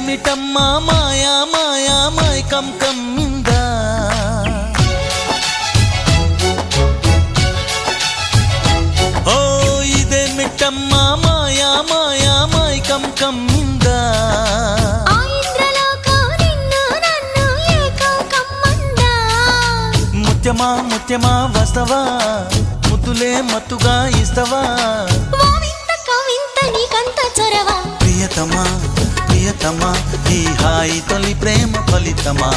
ఇదేమిటమ్మా మాయా మాయా మైకం కమ్మిందా ఓ ఇదేమిటమ్మా మాయా మాయా మైకం కమ్మిందా ముత్యమా ముత్యమా వస్తవా ముద్దులే మత్తుగా ఇస్తవా ప్రియతమా ప్రియతమా ఈ హాయి తొలి ప్రేమ ఫలితమా